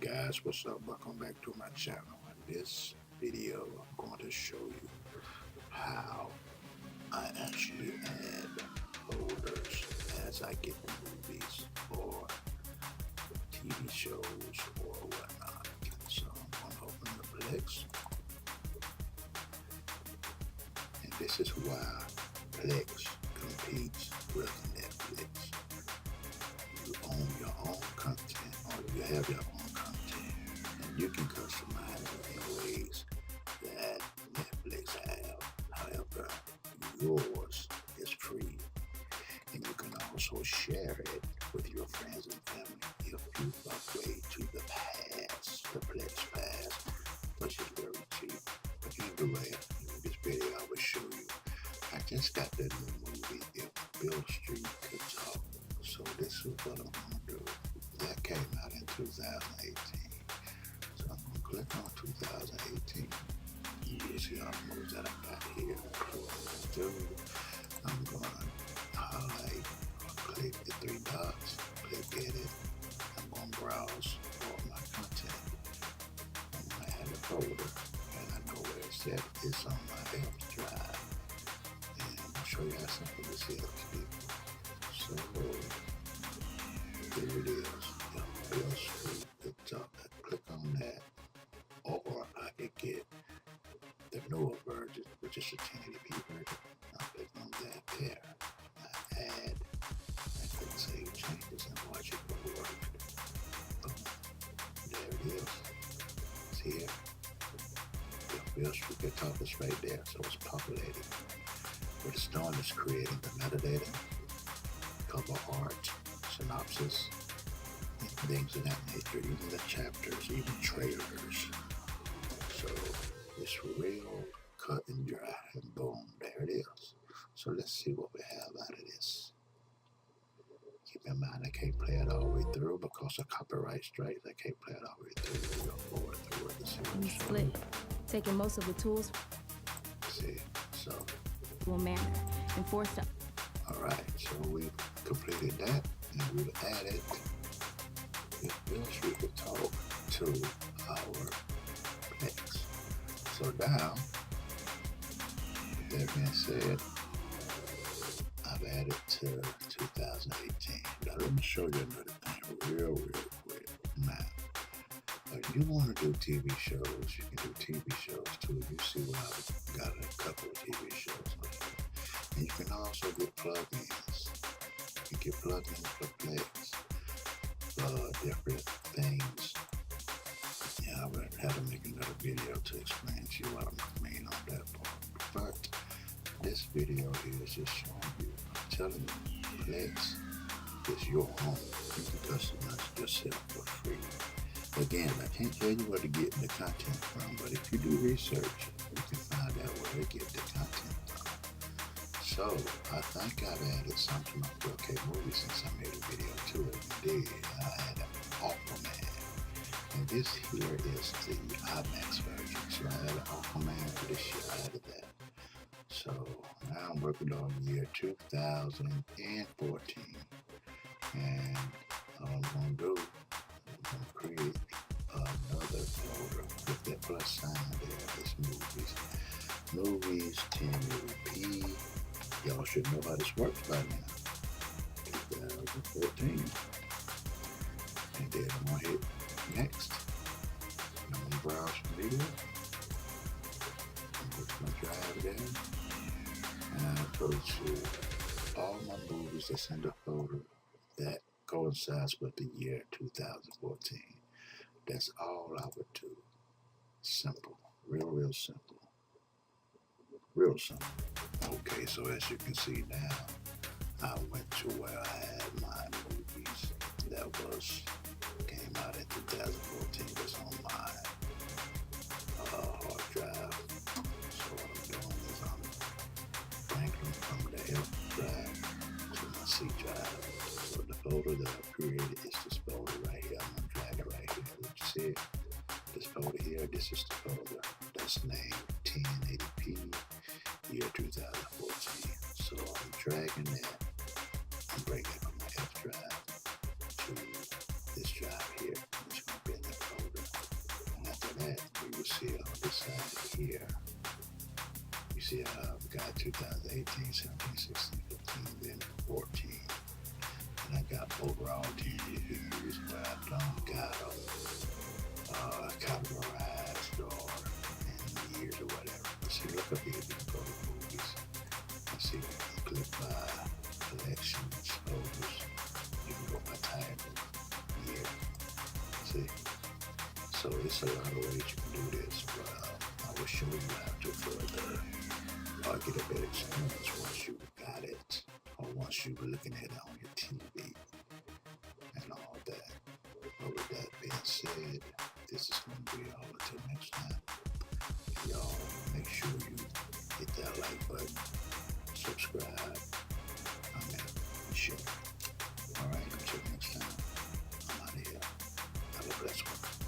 Guys, what's up? Welcome back to my channel. In this video, I'm going to show you how I actually add folders as I get movies or TV shows or whatnot. So I'm going to open the Plex, and this is why Plex competes with Netflix. You own your own content, or you have your own content, and you can customize it in ways that Netflix have. However, yours is free, and you can also share it with your friends and family if you upgrade to the Pass, the Plex Pass, which is very cheap. But either way, in this video, I will show you. I just got that new movie, If Bill Street Could Talk. So this is what I'm going to do. That came out in 2018. So I'm going to click on 2018. You see all the movies that I got here. I'm going to highlight or click the three dots, click edit. I'm going to browse for my content. I'm going to add a folder, and I know where it's at. It's on my F drive. And I'll show you how simple this is to do. So here it is. Bill Street Could Talk. I click on that, or I could get the newer version, which is a 1080p version. I'll click on that there. I add, I click save changes and watch it work. Boom. There it is. It's here. The Bill Street Could Talk is right there, so it's populated. What it's doing is creating the metadata, cover art, synopsis, and things of that nature, even the chapters, even trailers. So it's real cut and dry, and boom, there it is. So let's see what we have out of this. Keep in mind, I can't play it all the way through because of copyright strikes. I can't play it all the way through. We'll go forward through it to see what You it's split, taking most of the tools see. So, will manner and forced up. all right, so we've completed that, and we've added If Bill Street Could Talk to our Plex. So now, with that being said, I've added to 2018. Now let me show you another thing real quick. Now, if you want to do TV shows, you can do TV shows too. You see where I've got a couple of TV shows on here. And you can also get plugins. You get plugins for Plex, different things. Yeah, I would have to make another video to explain to you what I mean on that part. But this video here is just showing you, I'm telling you, Plex is your home. You can customize it yourself for free. Again, I can't tell you where to get the content from, but if you do research, you can find out where to get the content from. So, I think I've added something on 4K movie since I made a video to it. Indeed, I had an Aquaman. And this here is the IMAX version. So I added Aquaman for this year. I added that. So now I'm working on year 2014. And all I'm going to do, I'm going to create another folder with that plus sign there. It's movies. Movies 1080p. Y'all should know how this works by now. 2014. And then I'm going to hit next. And I'm going to browse the video. I'm just going to drive there. And I go to all my movies that's in the folder that coincides with the year 2014. That's all I would do. Simple. Real simple. Real simple. Okay, so as you can see now, I went to where I had my movies that came out in 2014. That's on my hard drive. So what I'm doing is I'm cranking from the F drive to my C drive. So the folder that I've created is this folder right here. I'm gonna drag it right here. Look, you see it? This folder here, this is the folder that's named 1080p year 2014. So I'm dragging that. I'm bringing it from my F drive to this drive here. It's going to be in that folder. got 2018, 17, 16, 15, then 14. And I got overall 10 years where I don't got them categorized or in years or whatever. See, look up here, you can go to movies. And see, you can click by collections, folders. You can go by time, year. See? So it's a lot of ways you can do this, but I will show you how to further get a better experience once you got it, or once you're looking at it on your TV and all that. But with that being said, this is going to be all until next time. Y'all make sure you hit that like button, subscribe, comment, and share. Alright, until next time, I'm out of here. Have a blessed one.